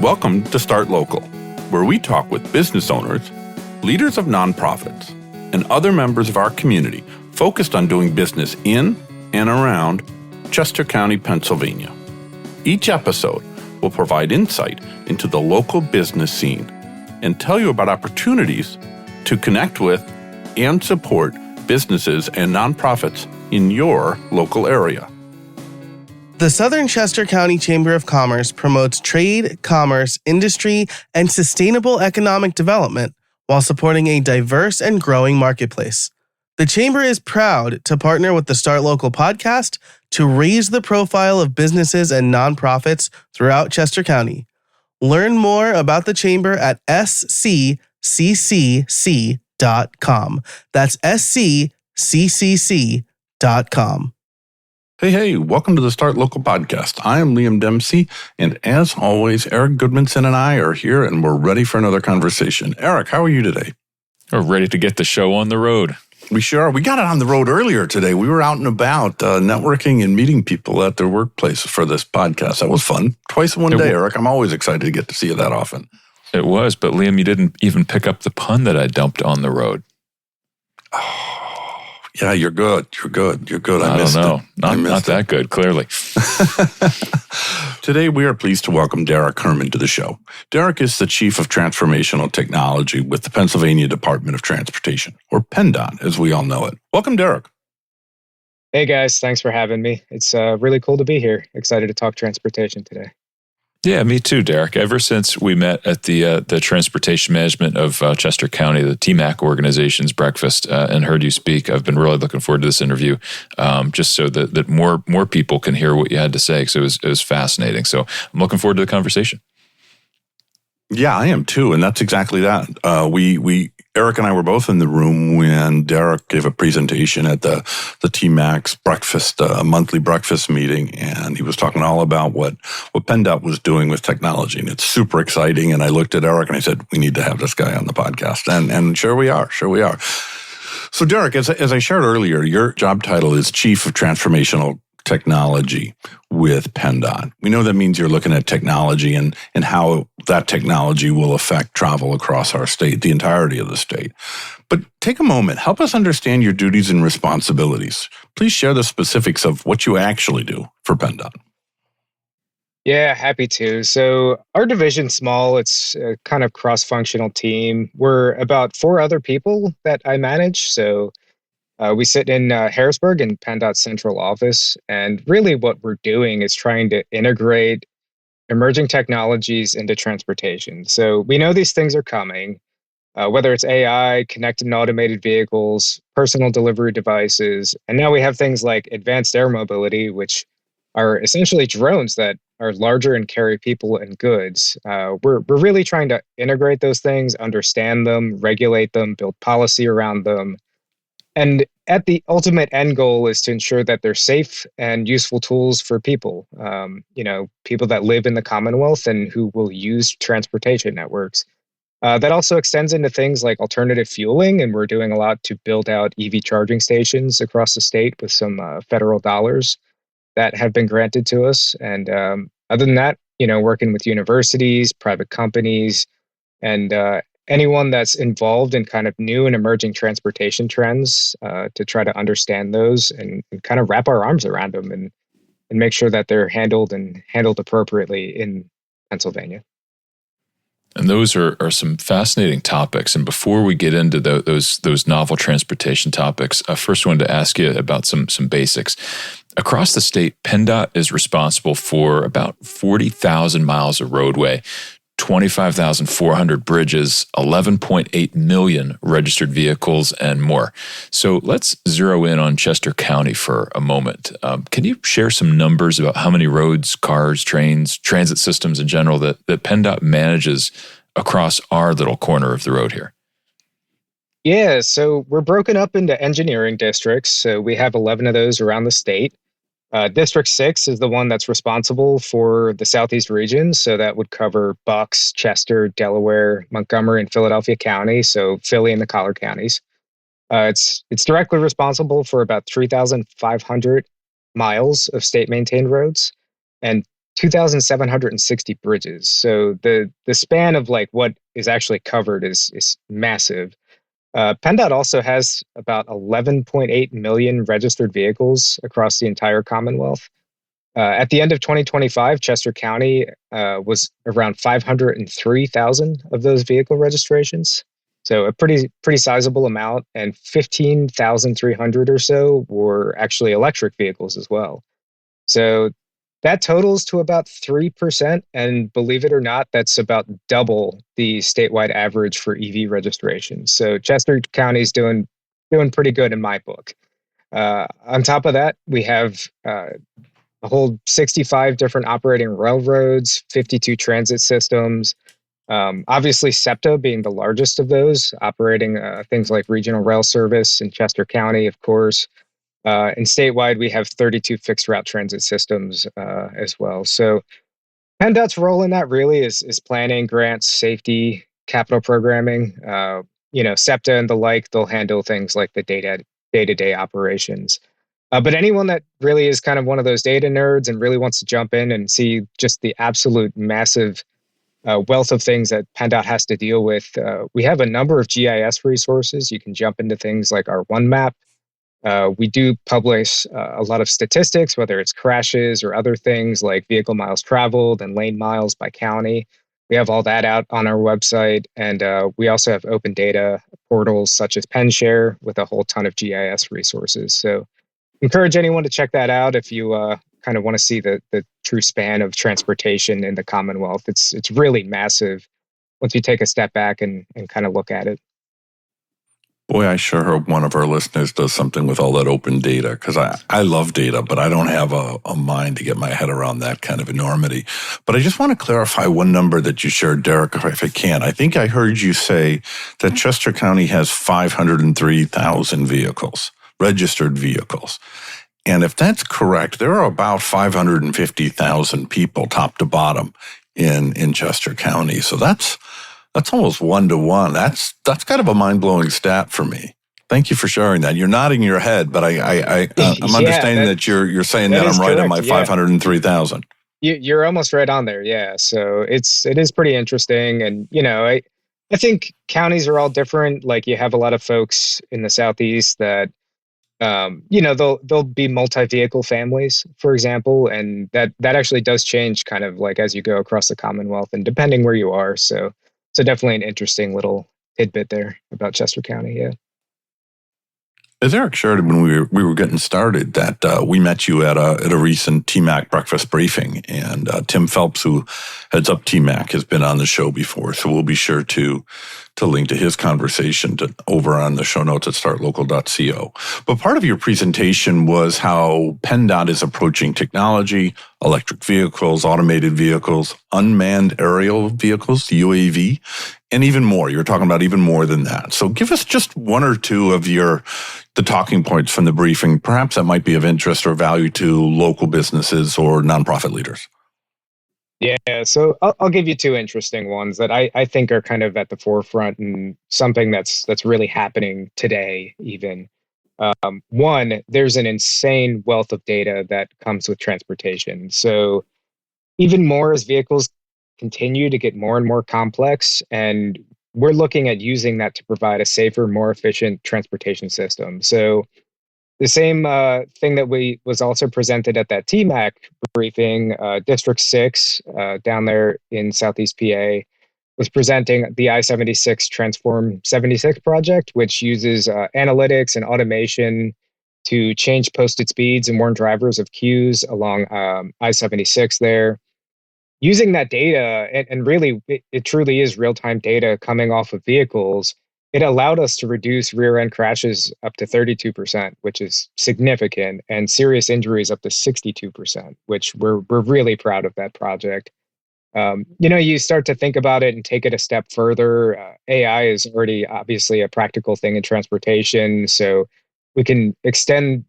Welcome to Start Local, where we talk with business owners, leaders of nonprofits, and other members of our community focused on doing business in and around Chester County, Pennsylvania. Each episode will provide insight into the local business scene and tell you about opportunities to connect with and support businesses and nonprofits in your local area. The Southern Chester County Chamber of Commerce promotes trade, commerce, industry, and sustainable economic development while supporting a diverse and growing marketplace. The Chamber is proud to partner with the Start Local podcast to raise the profile of businesses and nonprofits throughout Chester County. Learn more about the Chamber at sccc.com. That's sccc.com. Hey, welcome to the Start Local podcast. I am Liam Dempsey, and as always, Eric Goodmanson and I are here, and we're ready for another conversation. Eric, how are you today? We're ready to get the show on the road. We sure are. We got it on the road earlier today. We were out and about networking and meeting people at their workplace for this podcast. That was fun. Twice in one day, Eric. I'm always excited to get to see you that often. It was, but Liam, you didn't even pick up the pun that I dumped on the road. Yeah, you're good. You're good. I don't know. Not that good, clearly. Today, we are pleased to welcome Derrick Herrmann to the show. Derrick is the Chief of Transformational Technology with the Pennsylvania Department of Transportation, or PennDOT, as we all know it. Welcome, Derrick. Hey, guys. Thanks for having me. It's really cool to be here. Excited to talk transportation today. Yeah, me too, Derrick. Ever since we met at the Transportation Management of Chester County, the TMAC organization's breakfast, and heard you speak, I've been really looking forward to this interview, just so that more people can hear what you had to say. So it was fascinating. So I'm looking forward to the conversation. Yeah, I am too, and that's exactly that. Eric and I were both in the room when Derrick gave a presentation at the TMAC's breakfast, monthly breakfast meeting, and he was talking all about what PennDOT was doing with technology, and it's super exciting. And I looked at Eric and I said, we need to have this guy on the podcast, and sure we are. So Derrick, as I shared earlier, your job title is Chief of Transformational Technology with PennDOT. We know that means you're looking at technology and how that technology will affect travel across our state, the entirety of the state. But take a moment, help us understand your duties and responsibilities. Please share the specifics of what you actually do for PennDOT. Yeah, happy to. So our division's small. It's a kind of cross-functional team. We're about 4 other people that I manage. So we sit in Harrisburg in PennDOT's central office, and really what we're doing is trying to integrate emerging technologies into transportation. So we know these things are coming, whether it's AI, connected and automated vehicles, personal delivery devices, and now we have things like advanced air mobility, which are essentially drones that are larger and carry people and goods. We're really trying to integrate those things, understand them, regulate them, build policy around them. And at the ultimate end goal is to ensure that they're safe and useful tools for people, people that live in the Commonwealth and who will use transportation networks. That also extends into things like alternative fueling, and we're doing a lot to build out EV charging stations across the state with some federal dollars that have been granted to us. And other than that, working with universities, private companies, and anyone that's involved in kind of new and emerging transportation trends to try to understand those and kind of wrap our arms around them and make sure that they're handled appropriately in Pennsylvania. And those are some fascinating topics. And before we get into those novel transportation topics, I first wanted to ask you about some basics. Across the state, PennDOT is responsible for about 40,000 miles of roadway, 25,400 bridges, 11.8 million registered vehicles, and more. So let's zero in on Chester County for a moment. Can you share some numbers about how many roads, cars, trains, transit systems in general that PennDOT manages across our little corner of the road here? Yeah, so we're broken up into engineering districts. So we have 11 of those around the state. District 6 is the one that's responsible for the Southeast region. So that would cover Bucks, Chester, Delaware, Montgomery, and Philadelphia County. So Philly and the collar counties. It's directly responsible for about 3,500 miles of state maintained roads and 2,760 bridges. So the span of like what is actually covered is massive. PennDOT also has about 11.8 million registered vehicles across the entire Commonwealth. At the end of 2025, Chester County was around 503,000 of those vehicle registrations. So a pretty sizable amount, and 15,300 or so were actually electric vehicles as well. So that totals to about 3%. And believe it or not, that's about double the statewide average for EV registrations. So Chester County is doing pretty good in my book. On top of that, we have a whole 65 different operating railroads, 52 transit systems. Obviously, SEPTA being the largest of those, operating things like regional rail service in Chester County, of course. And statewide, we have 32 fixed route transit systems as well. So PennDOT's role in that really is planning, grants, safety, capital programming. SEPTA and the like, they'll handle things like the day-to-day operations. But anyone that really is kind of one of those data nerds and really wants to jump in and see just the absolute massive wealth of things that PennDOT has to deal with, we have a number of GIS resources. You can jump into things like our One Map. We do publish a lot of statistics, whether it's crashes or other things like vehicle miles traveled and lane miles by county. We have all that out on our website. And we also have open data portals such as PennShare with a whole ton of GIS resources. So encourage anyone to check that out if you kind of want to see the true span of transportation in the Commonwealth. It's really massive once you take a step back and kind of look at it. Boy, I sure hope one of our listeners does something with all that open data, because I love data, but I don't have a mind to get my head around that kind of enormity. But I just want to clarify one number that you shared, Derrick, if I can. I think I heard you say that Chester County has 503,000 vehicles, registered vehicles. And if that's correct, there are about 550,000 people top to bottom in Chester County. So that's almost 1-to-1. That's kind of a mind-blowing stat for me. Thank you for sharing that. You're nodding your head, but I'm understanding that you're saying that I'm right on my 503,000. You're almost right on there. Yeah. So it is pretty interesting. And, I think counties are all different. Like you have a lot of folks in the Southeast that, they'll be multi-vehicle families, for example, and that actually does change kind of like as you go across the Commonwealth and depending where you are. So definitely an interesting little tidbit there about Chester County. Yeah. As Eric shared when we were getting started, that we met you at a recent TMAC breakfast briefing, and Tim Phelps, who heads up TMAC, has been on the show before, so we'll be sure to link to his conversation over on the show notes at startlocal.co. But part of your presentation was how PennDOT is approaching technology, electric vehicles, automated vehicles, unmanned aerial vehicles, UAV, and even more. You're talking about even more than that. So give us just one or two of the talking points from the briefing. Perhaps that might be of interest or value to local businesses or nonprofit leaders. Yeah, so I'll give you two interesting ones that I think are kind of at the forefront and something that's really happening today even. One, there's an insane wealth of data that comes with transportation. So even more as vehicles continue to get more and more complex, and we're looking at using that to provide a safer, more efficient transportation system. So the same thing that was also presented at that TMAC briefing, District 6 down there in Southeast PA was presenting the I-76 Transform 76 project, which uses analytics and automation to change posted speeds and warn drivers of queues along I-76 there. Using that data, and really, it truly is real-time data coming off of vehicles, it allowed us to reduce rear-end crashes up to 32%, which is significant, and serious injuries up to 62%, which we're really proud of that project. You start to think about it and take it a step further. AI is already obviously a practical thing in transportation, so we can extend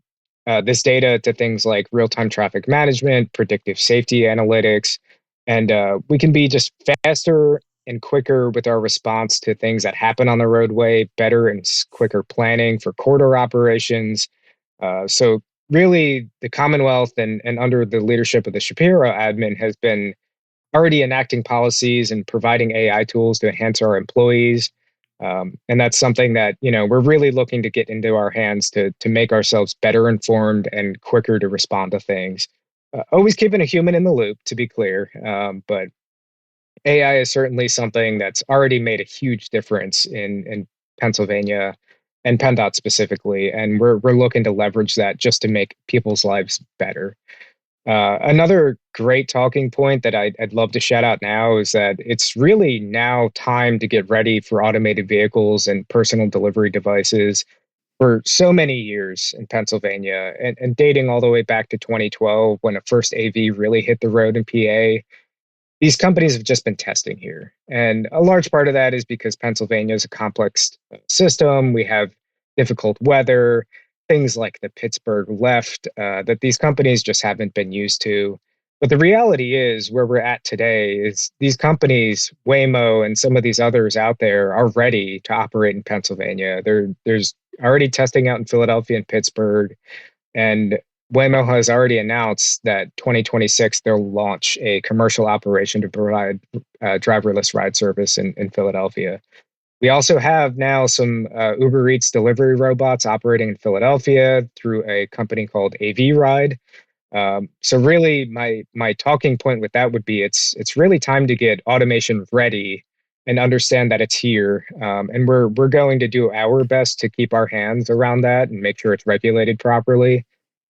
this data to things like real-time traffic management, predictive safety analytics, and we can be just faster and quicker with our response to things that happen on the roadway, better and quicker planning for corridor operations. So really the Commonwealth and under the leadership of the Shapiro admin has been already enacting policies and providing AI tools to enhance our employees. And that's something that, we're really looking to get into our hands to make ourselves better informed and quicker to respond to things. Always keeping a human in the loop, to be clear. But AI is certainly something that's already made a huge difference in Pennsylvania and PennDOT specifically. And we're looking to leverage that just to make people's lives better. Another great talking point that I'd love to shout out now is that it's really now time to get ready for automated vehicles and personal delivery devices. For so many years in Pennsylvania and dating all the way back to 2012 when a first AV really hit the road in PA, these companies have just been testing here. And a large part of that is because Pennsylvania is a complex system. We have difficult weather, things like the Pittsburgh left that these companies just haven't been used to. But the reality is where we're at today is these companies, Waymo and some of these others out there, are ready to operate in Pennsylvania. There's already testing out in Philadelphia and Pittsburgh. And Waymo has already announced that 2026 they'll launch a commercial operation to provide driverless ride service in Philadelphia. We also have now some Uber Eats delivery robots operating in Philadelphia through a company called AV Ride. So really, my talking point with that would be it's really time to get automation ready and understand that it's here. And we're going to do our best to keep our hands around that and make sure it's regulated properly.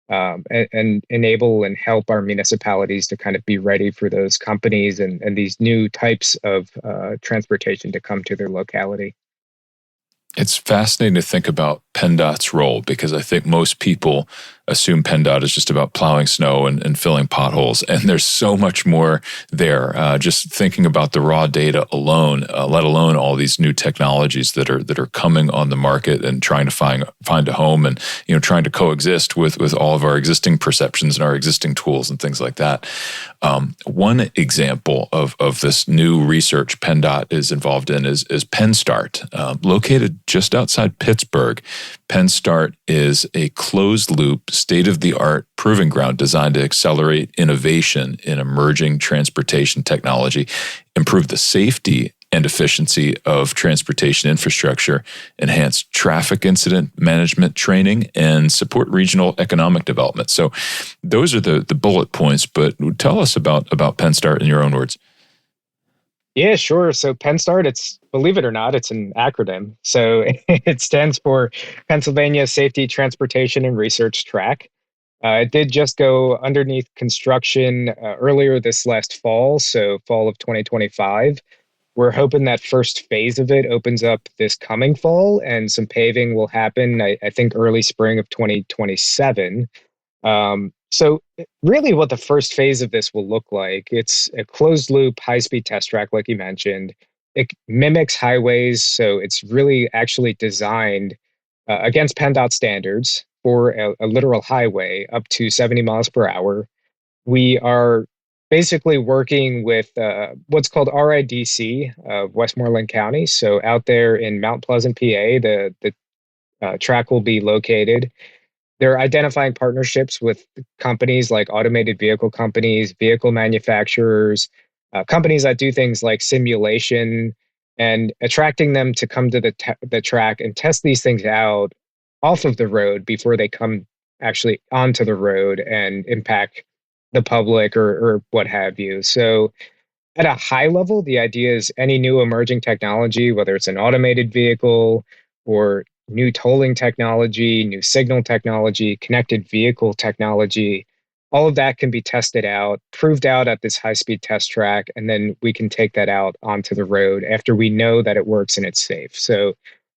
And enable and help our municipalities to kind of be ready for those companies and these new types of transportation to come to their locality. It's fascinating to think about PennDOT's role because I think most people assume PennDOT is just about plowing snow and filling potholes. And there's so much more there. Just thinking about the raw data alone, let alone all these new technologies that are coming on the market and trying to find a home and trying to coexist with all of our existing perceptions and our existing tools and things like that. One example of this new research PennDOT is involved in is PennStart, located just outside Pittsburgh. PennStart is a closed-loop, state-of-the-art proving ground designed to accelerate innovation in emerging transportation technology, improve the safety and efficiency of transportation infrastructure, enhance traffic incident management training, and support regional economic development. So those are the bullet points, but tell us about PennStart in your own words. Yeah, sure. So PennStart, believe it or not, it's an acronym. So it stands for Pennsylvania Safety, Transportation, and Research Track. It did just go underneath construction earlier this last fall, so fall of 2025. We're hoping that first phase of it opens up this coming fall, and some paving will happen, I think, early spring of 2027. So really what the first phase of this will look like, it's a closed loop, high-speed test track, like you mentioned. It mimics highways, so it's really actually designed against PennDOT standards for a literal highway up to 70 miles per hour. We are basically working with what's called RIDC of Westmoreland County. So out there in Mount Pleasant, PA, the track will be located. They're identifying partnerships with companies like automated vehicle companies, vehicle manufacturers, companies that do things like simulation, and attracting them to come to the track and test these things out off of the road before they come actually onto the road and impact the public or what have you. So at a high level, the idea is any new emerging technology, whether it's an automated vehicle or new tolling technology, new signal technology, connected vehicle technology, all of that can be tested out, proved out at this high-speed test track, and then we can take that out onto the road after we know that it works and it's safe. So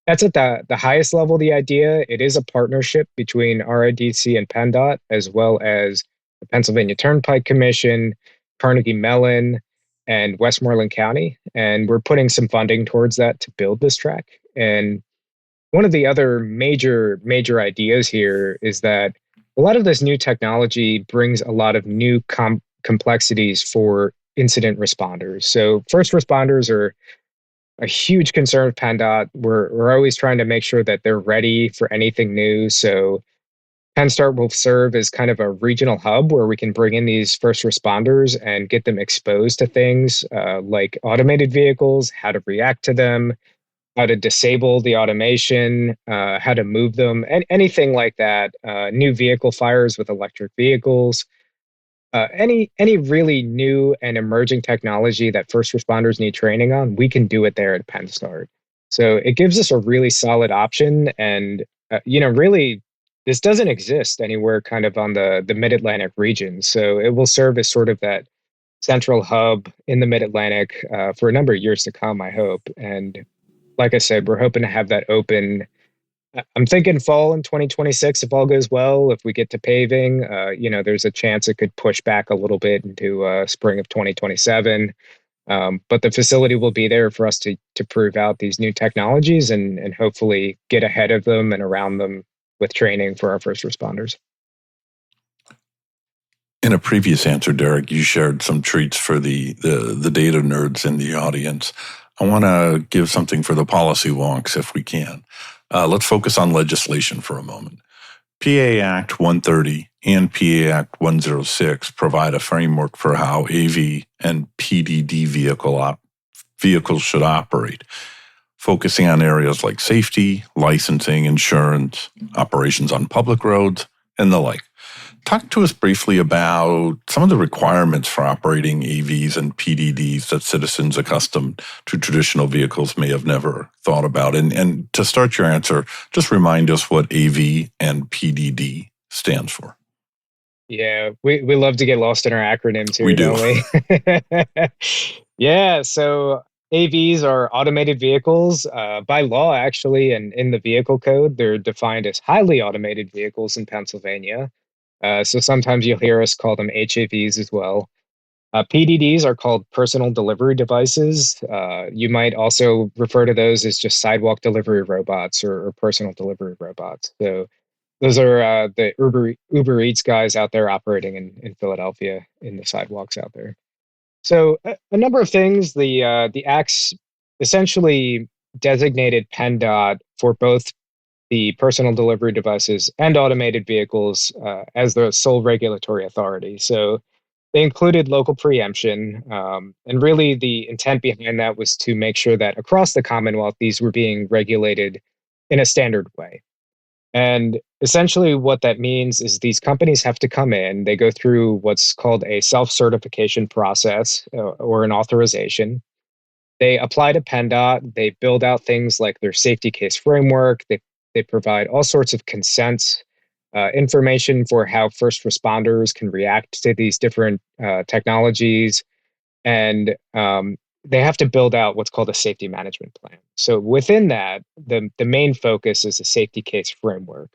that's at the highest level, the idea. It is a partnership between RIDC and PennDOT, as well as the Pennsylvania Turnpike Commission, Carnegie Mellon, and Westmoreland County. And we're putting some funding towards that to build this track. And one of the other major ideas here is that a lot of this new technology brings a lot of new complexities for incident responders. So first responders are a huge concern of PennDOT. We're always trying to make sure that they're ready for anything new. So PennSTART will serve as kind of a regional hub where we can bring in these first responders and get them exposed to things like automated vehicles, how to react to them, how to disable the automation, how to move them, and anything like that. New vehicle fires with electric vehicles. Any really new and emerging technology that first responders need training on, we can do it there at PennSTART. So it gives us a really solid option, and really, this doesn't exist anywhere kind of on the Mid Atlantic region. So it will serve as sort of that central hub in the Mid Atlantic for a number of years to come, I hope. And like I said, we're hoping to have that open. I'm thinking fall in 2026 if all goes well. If we get to paving, there's a chance it could push back a little bit into spring of 2027. But the facility will be there for us to prove out these new technologies and hopefully get ahead of them and around them with training for our first responders. In a previous answer, Derrick, you shared some treats for the data nerds in the audience. I want to give something for the policy wonks if we can. Let's focus on legislation for a moment. PA Act 130 and PA Act 106 provide a framework for how AV and PDD vehicles should operate, focusing on areas like safety, licensing, insurance, operations on public roads, and the like. Talk to us briefly about some of the requirements for operating AVs and PDDs that citizens accustomed to traditional vehicles may have never thought about. And to start your answer, just remind us what AV and PDD stands for. Yeah, we love to get lost in our acronym too, we do. Don't we? Yeah, so AVs are automated vehicles. By law, actually, and in the vehicle code, they're defined as highly automated vehicles in Pennsylvania. So sometimes you'll hear us call them HAVs as well. PDDs are called personal delivery devices. You might also refer to those as just sidewalk delivery robots or personal delivery robots. So those are the Uber Eats guys out there operating in Philadelphia in the sidewalks out there. So a number of things. The acts essentially designated PennDOT for both the personal delivery devices and automated vehicles as the sole regulatory authority. So they included local preemption. And really the intent behind that was to make sure that across the Commonwealth, these were being regulated in a standard way. And essentially what that means is these companies have to come in, they go through what's called a self-certification process or an authorization. They apply to PennDOT, they build out things like their safety case framework, they provide all sorts of consents, information for how first responders can react to these different technologies. And they have to build out what's called a safety management plan. So within that, the main focus is a safety case framework.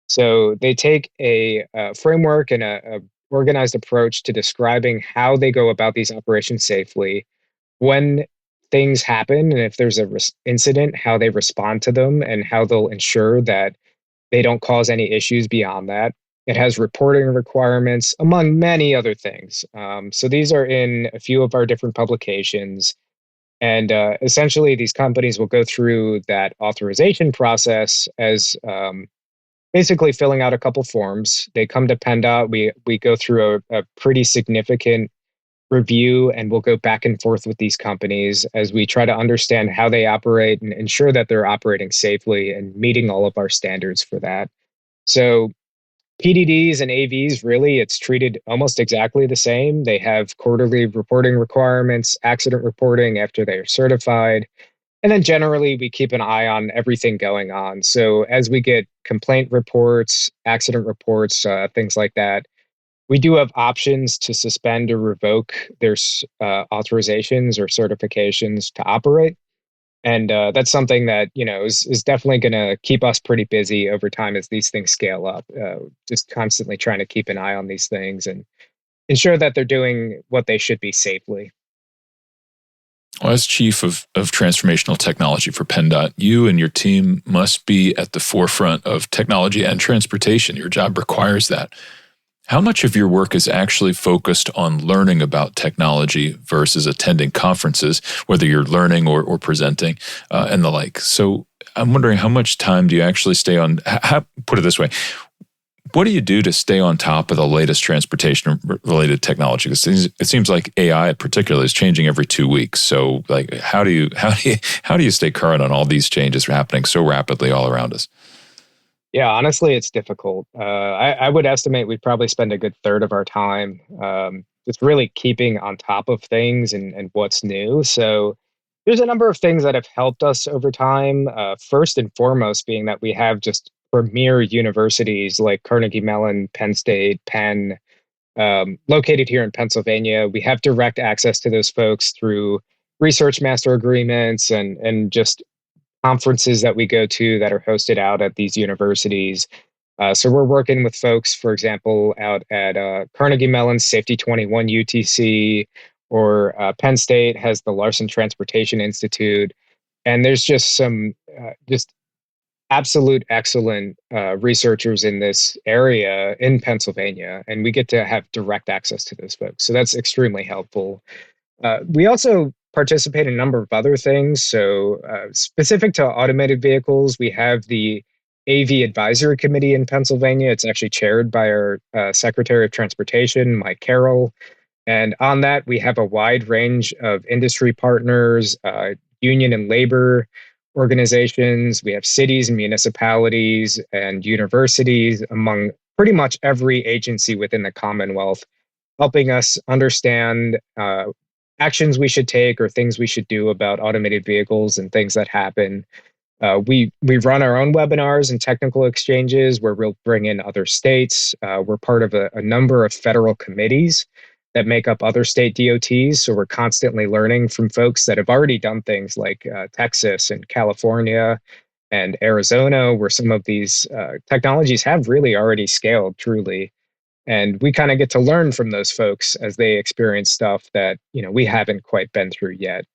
So they take a framework and a organized approach to describing how they go about these operations safely, when things happen, and if there's a incident, how they respond to them and how they'll ensure that they don't cause any issues beyond that. It has reporting requirements, among many other things. So these are in a few of our different publications. And essentially, these companies will go through that authorization process as basically filling out a couple forms. They come to PennDOT. We go through a pretty significant review, and we'll go back and forth with these companies as we try to understand how they operate and ensure that they're operating safely and meeting all of our standards for that. So PDDs and AVs, really, it's treated almost exactly the same. They have quarterly reporting requirements, accident reporting after they are certified. And then generally, we keep an eye on everything going on. So as we get complaint reports, accident reports, things like that, we do have options to suspend or revoke their authorizations or certifications to operate. And that's something that, is definitely going to keep us pretty busy over time as these things scale up, just constantly trying to keep an eye on these things and ensure that they're doing what they should be safely. Well, as Chief of Transformational Technology for PennDOT, you and your team must be at the forefront of technology and transportation. Your job requires that. How much of your work is actually focused on learning about technology versus attending conferences, whether you're learning or presenting and the like? So I'm wondering, how much time do you actually stay on? Put it this way. What do you do to stay on top of the latest transportation-related technology? Because it seems like AI, particularly, is changing every 2 weeks. So, like, how do you stay current on all these changes happening so rapidly all around us? Yeah, honestly, it's difficult. I would estimate we'd probably spend a good third of our time just really keeping on top of things and what's new. So there's a number of things that have helped us over time. First and foremost, being that we have just premier universities like Carnegie Mellon, Penn State, Penn, located here in Pennsylvania. We have direct access to those folks through research master agreements and just conferences that we go to that are hosted out at these universities. So we're working with folks, for example, out at Carnegie Mellon's Safety 21 UTC, or Penn State has the Larson Transportation Institute. And there's just some just absolute excellent researchers in this area in Pennsylvania, and we get to have direct access to those folks. So that's extremely helpful. We also participate in a number of other things. So, specific to automated vehicles, we have the AV Advisory Committee in Pennsylvania. It's actually chaired by our Secretary of Transportation, Mike Carroll. And on that, we have a wide range of industry partners, union and labor organizations. We have cities and municipalities and universities, among pretty much every agency within the Commonwealth, helping us understand actions we should take or things we should do about automated vehicles and things that happen. We run our own webinars and technical exchanges where we'll bring in other states. We're part of a number of federal committees that make up other state DOTs. So we're constantly learning from folks that have already done things like Texas and California and Arizona, where some of these technologies have really already scaled truly. And we kind of get to learn from those folks as they experience stuff that, we haven't quite been through yet.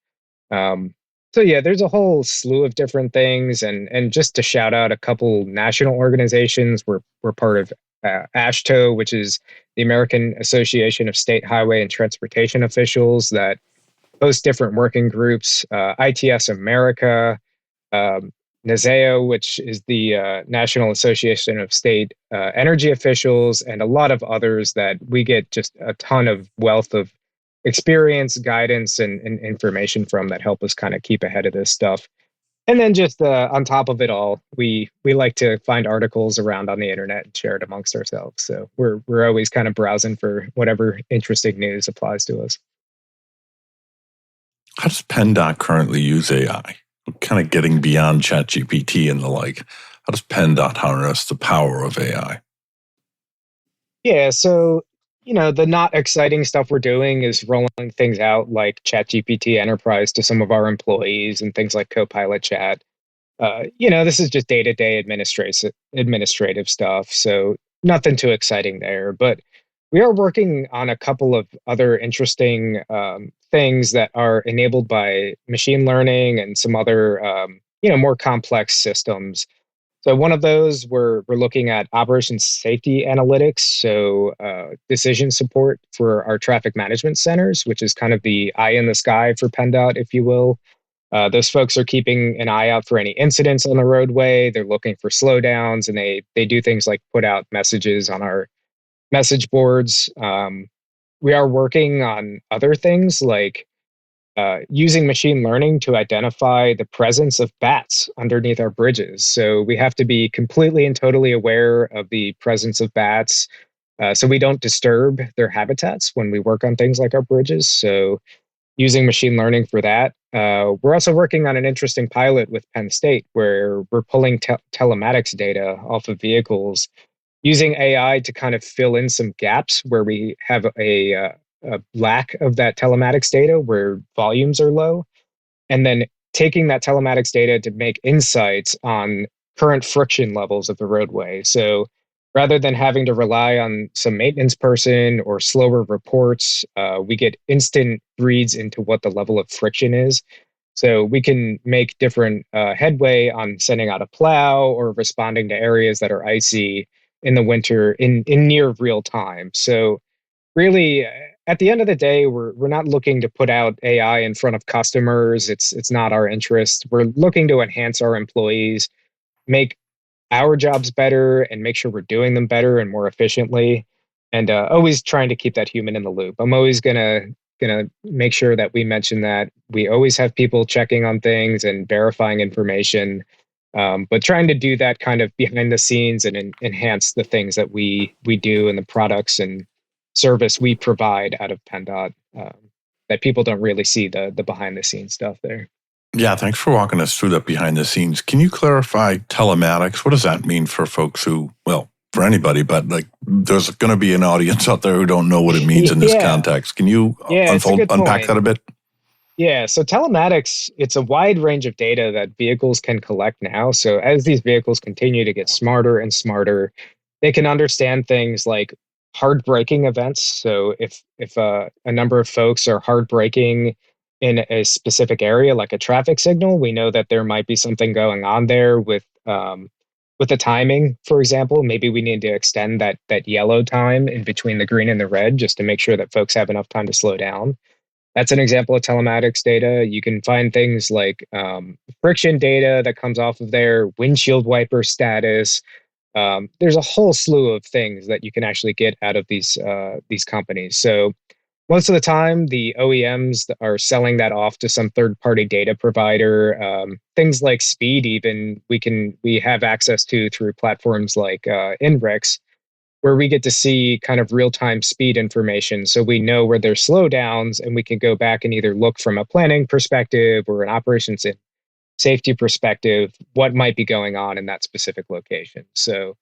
So yeah, there's a whole slew of different things. And just to shout out a couple national organizations, we're part of AASHTO, which is the American Association of State Highway and Transportation Officials, that hosts different working groups, ITS America, NASAO, which is the National Association of State Energy Officials, and a lot of others that we get just a ton of wealth of experience, guidance, and information from that help us kind of keep ahead of this stuff. And then just on top of it all, we like to find articles around on the internet and share it amongst ourselves. So we're always kind of browsing for whatever interesting news applies to us. How does PennDOT currently use AI? We're kind of getting beyond ChatGPT and the like. How does PennDOT harness the power of AI? Yeah, so the not exciting stuff we're doing is rolling things out like ChatGPT Enterprise to some of our employees and things like Copilot Chat. This is just day-to-day administrative stuff, so nothing too exciting there. But we are working on a couple of other interesting things that are enabled by machine learning and some other, more complex systems. So one of those, we're looking at operations safety analytics, so decision support for our traffic management centers, which is kind of the eye in the sky for PennDOT, if you will. Those folks are keeping an eye out for any incidents on the roadway. They're looking for slowdowns, and they do things like put out messages on our message boards. We are working on other things like using machine learning to identify the presence of bats underneath our bridges. So we have to be completely and totally aware of the presence of bats so we don't disturb their habitats when we work on things like our bridges. So using machine learning for that. We're also working on an interesting pilot with Penn State where we're pulling telematics data off of vehicles using AI to kind of fill in some gaps where we have a lack of that telematics data where volumes are low, and then taking that telematics data to make insights on current friction levels of the roadway. So rather than having to rely on some maintenance person or slower reports, we get instant reads into what the level of friction is. So we can make different headway on sending out a plow or responding to areas that are icy in the winter in near real time. So really, at the end of the day, we're not looking to put out AI in front of customers. It's not our interest. We're looking to enhance our employees, make our jobs better and make sure we're doing them better and more efficiently, and always trying to keep that human in the loop. I'm always gonna make sure that we mention that we always have people checking on things and verifying information, but trying to do that kind of behind the scenes and enhance the things that we do and the products and service we provide out of PennDOT, that people don't really see the behind the scenes stuff there. Yeah, thanks for walking us through that behind the scenes. Can you clarify telematics? What does that mean for folks who, well, for anybody, but like there's going to be an audience out there who don't know what it means in this context. Can you unpack that a bit? Yeah, so telematics, it's a wide range of data that vehicles can collect now. So as these vehicles continue to get smarter and smarter, they can understand things like hard braking events. So if a number of folks are hard braking in a specific area, like a traffic signal, we know that there might be something going on there with the timing. For example, maybe we need to extend that yellow time in between the green and the red just to make sure that folks have enough time to slow down. That's an example of telematics data. You can find things like friction data that comes off of there, windshield wiper status. There's a whole slew of things that you can actually get out of these companies. So most of the time, the OEMs are selling that off to some third-party data provider. Things like speed, even we have access to through platforms like INRIX, where we get to see kind of real-time speed information. So we know where there's slowdowns, and we can go back and either look from a planning perspective or an operations and safety perspective, what might be going on in that specific location. So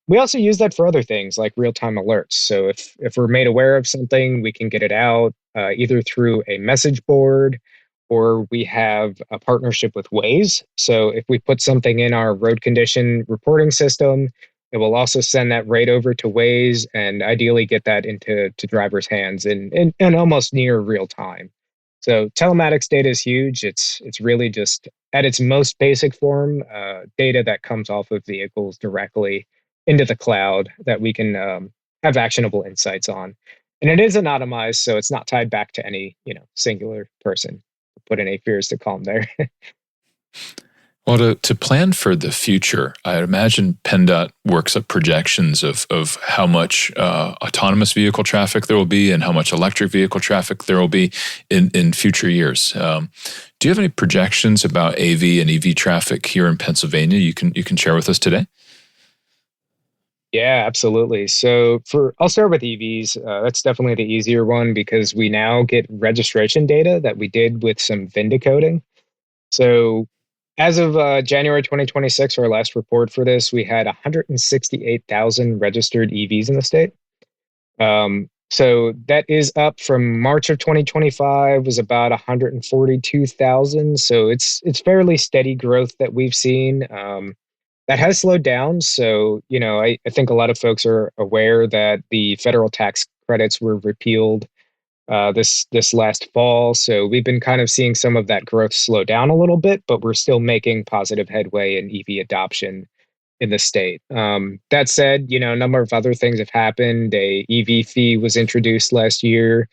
we also use that for other things like real-time alerts. So if we're made aware of something, we can get it out either through a message board, or we have a partnership with Waze. So if we put something in our road condition reporting system, it will also send that right over to Waze and ideally get that into drivers' hands in almost near real time. So telematics data is huge. It's really just at its most basic form, data that comes off of vehicles directly into the cloud that we can have actionable insights on. And it is anonymized, so it's not tied back to any singular person. Put any fears to calm there. Well, to plan for the future, I imagine PennDOT works up projections of how much autonomous vehicle traffic there will be and how much electric vehicle traffic there will be in future years. Do you have any projections about AV and EV traffic here in Pennsylvania you can share with us today? Yeah, absolutely. So I'll start with EVs. That's definitely the easier one because we now get registration data that we did with some VIN decoding. So as of January 2026, our last report for this, we had 168,000 registered EVs in the state. So that is up from March of 2025 was about 142,000. So it's fairly steady growth that we've seen. That has slowed down. So, I think a lot of folks are aware that the federal tax credits were repealed this last fall. So we've been kind of seeing some of that growth slow down a little bit, but we're still making positive headway in EV adoption in the state. That said, a number of other things have happened. A EV fee was introduced last year.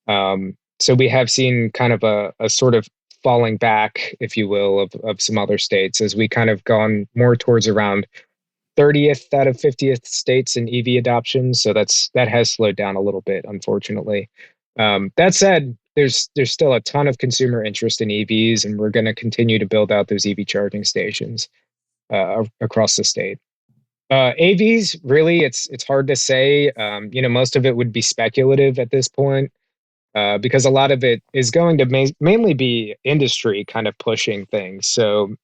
So we have seen kind of a sort of falling back, if you will, of some other states as we kind of gone more towards around 30th out of 50th states in EV adoption. So that has slowed down a little bit, unfortunately. That said, there's still a ton of consumer interest in EVs, and we're going to continue to build out those EV charging stations across the state. AVs, really, it's hard to say. Most of it would be speculative at this point because a lot of it is going to mainly be industry kind of pushing things. So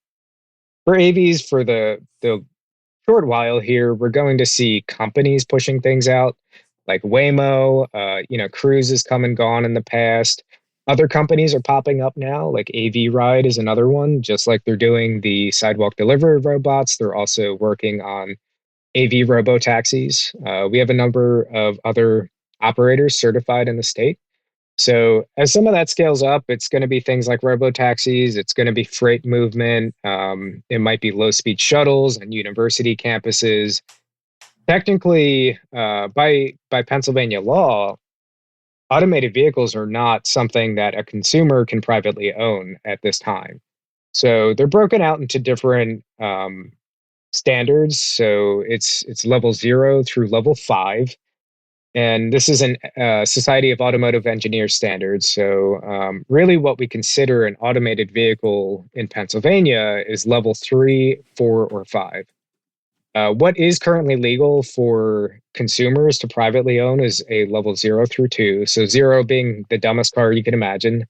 for AVs, for the short while here, we're going to see companies pushing things out like Waymo. Cruise has come and gone in the past. Other companies are popping up now, like AV Ride is another one. Just like they're doing the sidewalk delivery robots, they're also working on AV robo-taxis. We have a number of other operators certified in the state. So as some of that scales up, it's going to be things like robo-taxis. It's going to be freight movement. It might be low-speed shuttles on university campuses. Technically, by Pennsylvania law, automated vehicles are not something that a consumer can privately own at this time. So they're broken out into different standards. So it's level 0 through level 5. And this is an Society of Automotive Engineers standards. So really what we consider an automated vehicle in Pennsylvania is level 3, 4, or 5. What is currently legal for consumers to privately own is a level 0 through 2. So 0 being the dumbest car you can imagine.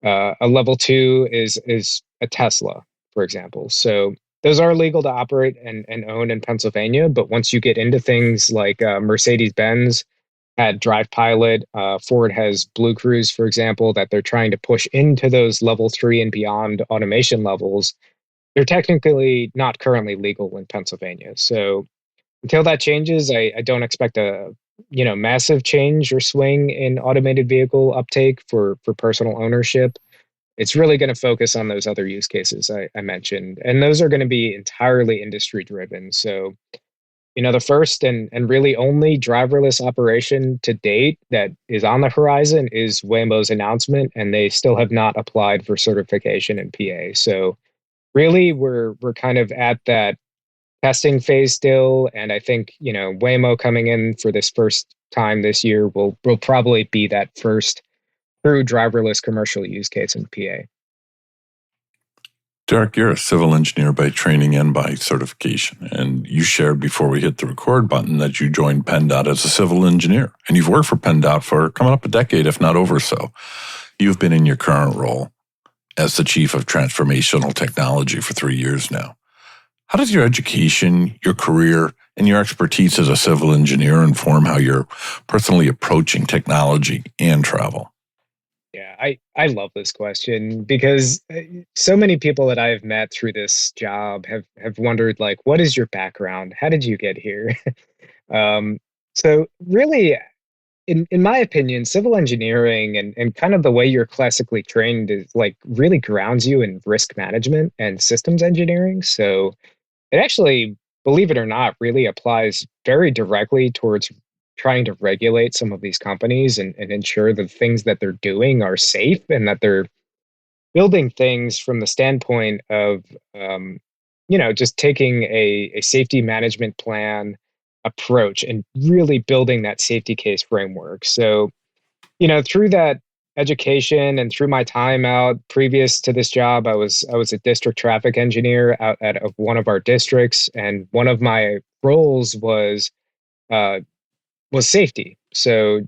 A level 2 is a Tesla, for example. So those are legal to operate and own in Pennsylvania. But once you get into things like Mercedes-Benz had Drive Pilot, Ford has Blue Cruise, for example, that they're trying to push into those level 3 and beyond automation levels, they're technically not currently legal in Pennsylvania. So until that changes, I don't expect a massive change or swing in automated vehicle uptake for personal ownership. It's really going to focus on those other use cases I mentioned, and those are going to be entirely industry driven. So the first and really only driverless operation to date that is on the horizon is Waymo's announcement, and they still have not applied for certification in PA. So really, we're kind of at that testing phase still, and I think Waymo coming in for this first time this year will probably be that first true driverless commercial use case in PA. Derrick, you're a civil engineer by training and by certification, and you shared before we hit the record button that you joined PennDOT as a civil engineer, and you've worked for PennDOT for coming up a decade, if not over so. You've been in your current role as the chief of Transformational Technology for 3 years now. How does your education, your career, and your expertise as a civil engineer inform how you're personally approaching technology and travel? Yeah, I love this question because so many people that I've met through this job have wondered, like, what is your background? How did you get here? um, so really, in my opinion, civil engineering and kind of the way you're classically trained is like really grounds you in risk management and systems engineering. So it actually, believe it or not, really applies very directly towards trying to regulate some of these companies and ensure the things that they're doing are safe and that they're building things from the standpoint of, just taking a safety management plan approach and really building that safety case framework. So, through that education and through my time out previous to this job, I was a district traffic engineer out at one of our districts, and one of my roles uh, was safety. So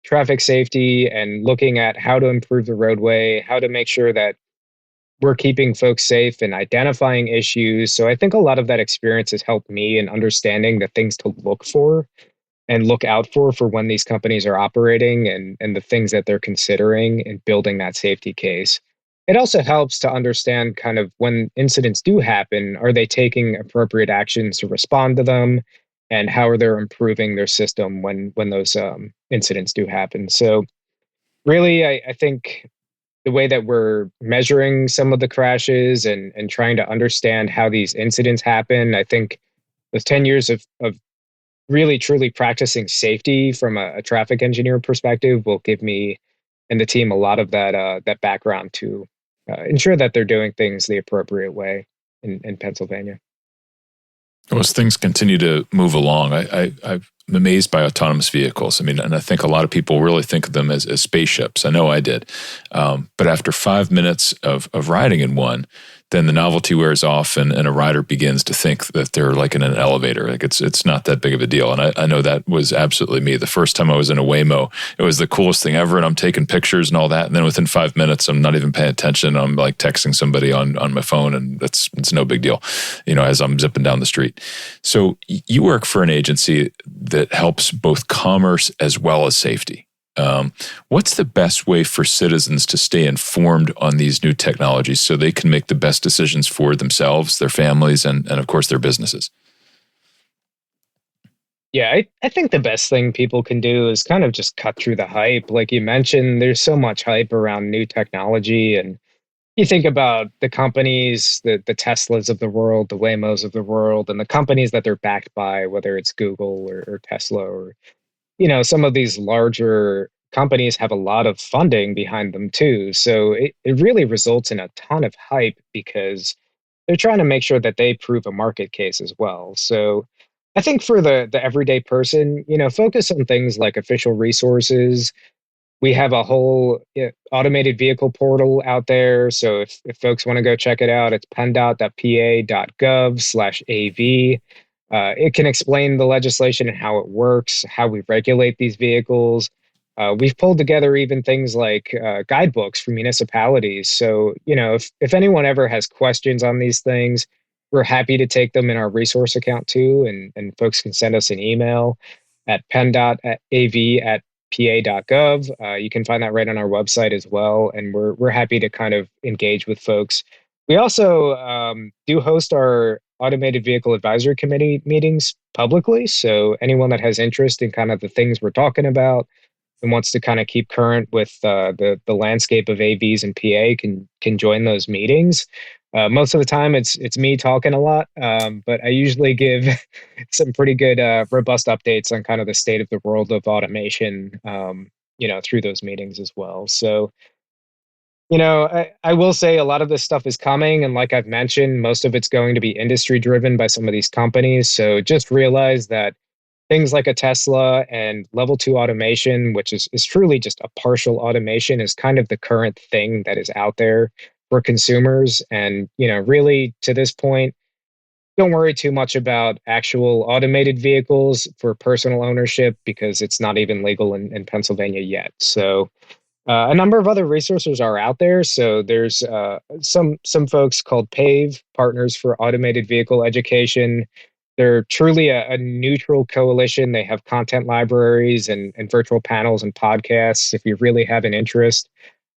traffic safety and looking at how to improve the roadway, how to make sure that we're keeping folks safe and identifying issues. So I think a lot of that experience has helped me in understanding the things to look for and look out for when these companies are operating and the things that they're considering and building that safety case. It also helps to understand kind of when incidents do happen, are they taking appropriate actions to respond to them? And how are they improving their system when those incidents do happen? So really, I think the way that we're measuring some of the crashes and trying to understand how these incidents happen, I think those 10 years of really truly practicing safety from a traffic engineer perspective will give me and the team a lot of that background to ensure that they're doing things the appropriate way in Pennsylvania. As things continue to move along, I'm amazed by autonomous vehicles. I mean, and I think a lot of people really think of them as spaceships. I know I did. But after 5 minutes of riding in one, then the novelty wears off and a rider begins to think that they're like in an elevator. Like it's not that big of a deal. And I know that was absolutely me. The first time I was in a Waymo, it was the coolest thing ever. And I'm taking pictures and all that. And then within 5 minutes, I'm not even paying attention. I'm like texting somebody on my phone, and it's no big deal, as I'm zipping down the street. So you work for an agency that helps both commerce as well as safety. What's the best way for citizens to stay informed on these new technologies so they can make the best decisions for themselves, their families, and of course, their businesses? Yeah, I think the best thing people can do is kind of just cut through the hype. Like you mentioned, there's so much hype around new technology. And you think about the companies, the Teslas of the world, the Waymos of the world, and the companies that they're backed by, whether it's Google or Tesla or some of these larger companies have a lot of funding behind them too. So it really results in a ton of hype because they're trying to make sure that they prove a market case as well. So I think for the everyday person, focus on things like official resources. We have a whole automated vehicle portal out there. So if folks want to go check it out, it's pendot.pa.gov/AV. It can explain the legislation and how it works, how we regulate these vehicles. We've pulled together even things like guidebooks for municipalities. So, if anyone ever has questions on these things, we're happy to take them in our resource account too. And folks can send us an email at pendot.av@pa.gov. You can find that right on our website as well. And we're happy to kind of engage with folks. We also do host our automated vehicle advisory committee meetings publicly. So anyone that has interest in kind of the things we're talking about and wants to kind of keep current with the landscape of AVs and PA can join those meetings. Most of the time, it's me talking a lot, but I usually give some pretty good, robust updates on kind of the state of the world of automation, through those meetings as well. So, I will say a lot of this stuff is coming, and like I've mentioned, most of it's going to be industry driven by some of these companies. So just realize that things like a Tesla and level 2 automation, which is truly just a partial automation, is kind of the current thing that is out there for consumers. And, really to this point, don't worry too much about actual automated vehicles for personal ownership because it's not even legal in Pennsylvania yet. So a number of other resources are out there. So there's some folks called PAVE, Partners for Automated Vehicle Education. They're truly a neutral coalition. They have content libraries and virtual panels and podcasts. If you really have an interest,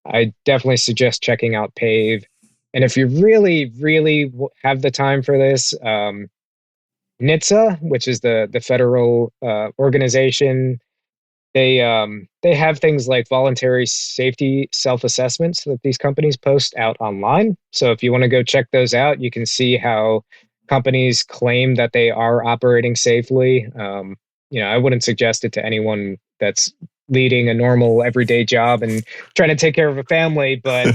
I definitely suggest checking out PAVE. And if you really, really have the time for this, NHTSA, which is the federal organization, they have things like voluntary safety self-assessments that these companies post out online. So if you want to go check those out, you can see how companies claim that they are operating safely. I wouldn't suggest it to anyone that's leading a normal everyday job and trying to take care of a family, but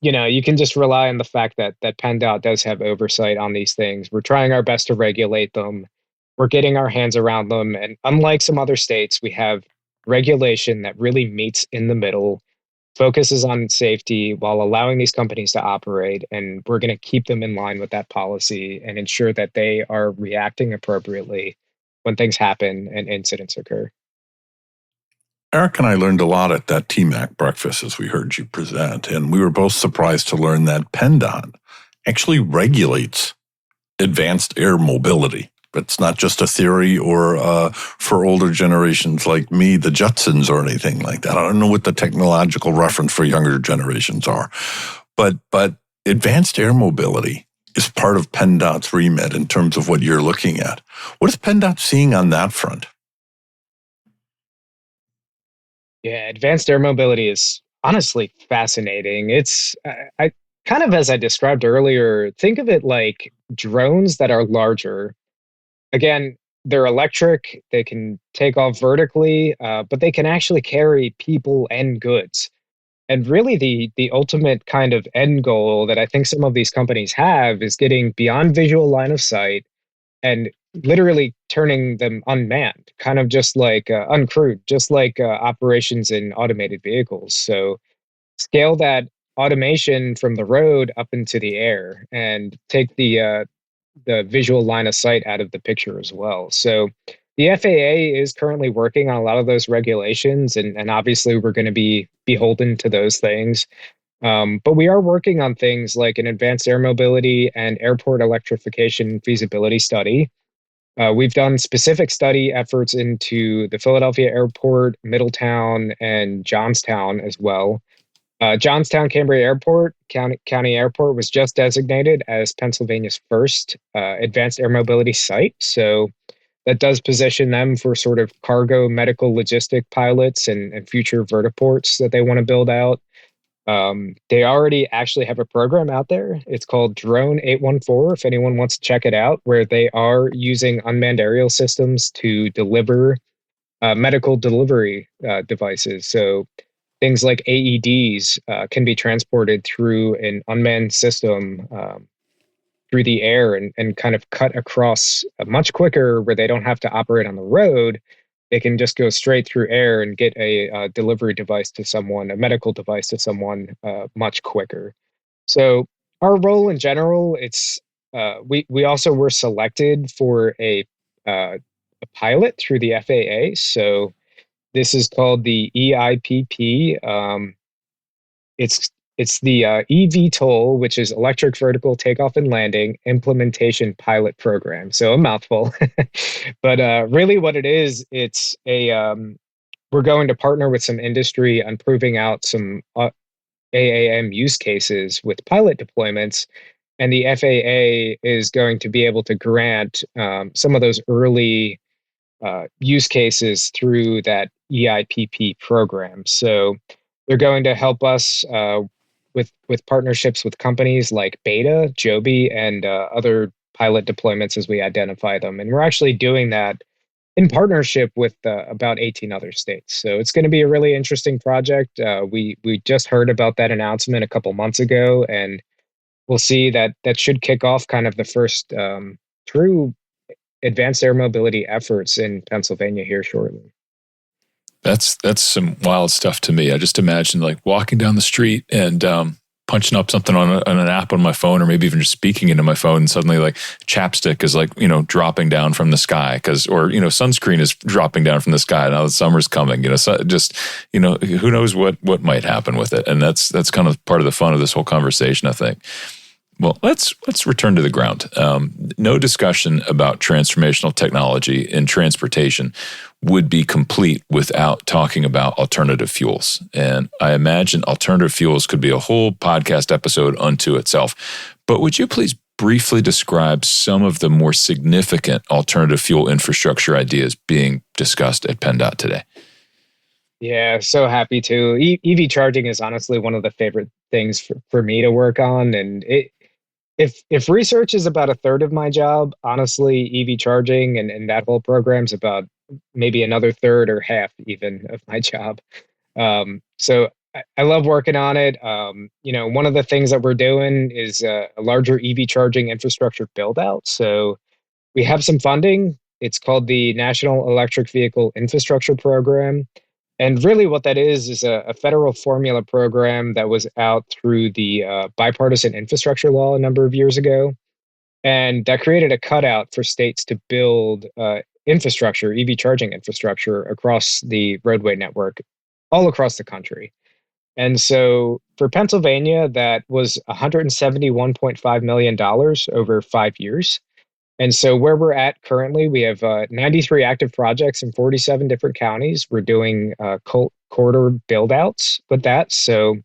you can just rely on the fact that PennDOT does have oversight on these things. We're trying our best to regulate them. We're getting our hands around them. And unlike some other states, we have regulation that really meets in the middle, focuses on safety while allowing these companies to operate. And we're going to keep them in line with that policy and ensure that they are reacting appropriately when things happen and incidents occur. Eric and I learned a lot at that TMAC breakfast as we heard you present, and we were both surprised to learn that PennDOT actually regulates advanced air mobility. It's not just a theory or for older generations like me, the Jetsons or anything like that. I don't know what the technological reference for younger generations are, but advanced air mobility is part of PennDOT's remit in terms of what you're looking at. What is PennDOT seeing on that front? Yeah, advanced air mobility is honestly fascinating. It's I kind of, as I described earlier, think of it like drones that are larger. Again, they're electric. They can take off vertically, but they can actually carry people and goods. And really, the ultimate kind of end goal that I think some of these companies have is getting beyond visual line of sight and literally turning them unmanned, kind of just like uncrewed, just like operations in automated vehicles. So scale that automation from the road up into the air and take the visual line of sight out of the picture as well. So the FAA is currently working on a lot of those regulations, and obviously we're going to be beholden to those things. But we are working on things like an advanced air mobility and airport electrification feasibility study. We've done specific study efforts into the Philadelphia Airport, Middletown, and Johnstown as well. Johnstown Cambria Airport, County Airport, was just designated as Pennsylvania's first advanced air mobility site. So that does position them for sort of cargo, medical, logistic pilots and future vertiports that they want to build out. They already actually have a program out there. It's called Drone 814, if anyone wants to check it out, where they are using unmanned aerial systems to deliver medical delivery devices. So things like AEDs can be transported through an unmanned system through the air and kind of cut across much quicker where they don't have to operate on the road. They can just go straight through air and get a delivery device to someone, a medical device to someone much quicker. So our role in general, it's we also were selected for a pilot through the FAA. So this is called the EIPP. It's the eVTOL, which is Electric Vertical Takeoff and Landing Implementation Pilot Program. So a mouthful, but really, what it is, it's a we're going to partner with some industry on proving out some AAM use cases with pilot deployments, and the FAA is going to be able to grant some of those early use cases through that EIPP program. So they're going to help us with partnerships with companies like Beta, Joby, and other pilot deployments as we identify them. And we're actually doing that in partnership with about 18 other states. So it's going to be a really interesting project. We just heard about that announcement a couple months ago, and we'll see that should kick off kind of the first true advanced air mobility efforts in Pennsylvania here shortly. That's some wild stuff to me. I just imagine like walking down the street and punching up something on an app on my phone, or maybe even just speaking into my phone, and suddenly like chapstick is like, dropping down from the sky or sunscreen is dropping down from the sky now that summer's coming. So just who knows what might happen with it, and that's kind of part of the fun of this whole conversation, I think. Well, let's return to the ground. No discussion about transformational technology in transportation would be complete without talking about alternative fuels. And I imagine alternative fuels could be a whole podcast episode unto itself. But would you please briefly describe some of the more significant alternative fuel infrastructure ideas being discussed at PennDOT today? Yeah, so happy to. EV charging is honestly one of the favorite things for me to work on. And if research is about a third of my job, honestly, EV charging and that whole program's about maybe another third or half even of my job. So I love working on it. One of the things that we're doing is a larger EV charging infrastructure build out. So we have some funding. It's called the National Electric Vehicle Infrastructure Program. And really what that is a federal formula program that was out through the bipartisan infrastructure law a number of years ago. And that created a cutout for states to build infrastructure, EV charging infrastructure across the roadway network all across the country. And so for Pennsylvania, that was $171.5 million over 5 years. And so where we're at currently, we have 93 active projects in 47 different counties. We're doing corridor build outs with that. So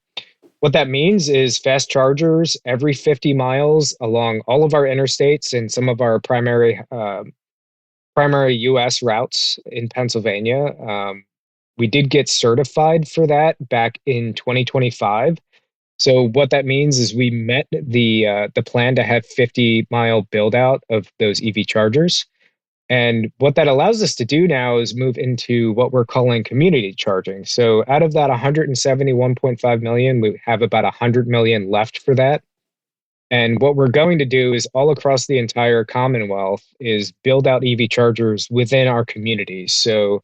what that means is fast chargers every 50 miles along all of our interstates and some of our primary U.S. routes in Pennsylvania. We did get certified for that back in 2025. So what that means is we met the plan to have 50-mile build out of those EV chargers. And what that allows us to do now is move into what we're calling community charging. So out of that 171.5 million, we have about 100 million left for that. And what we're going to do is all across the entire Commonwealth is build out EV chargers within our communities. So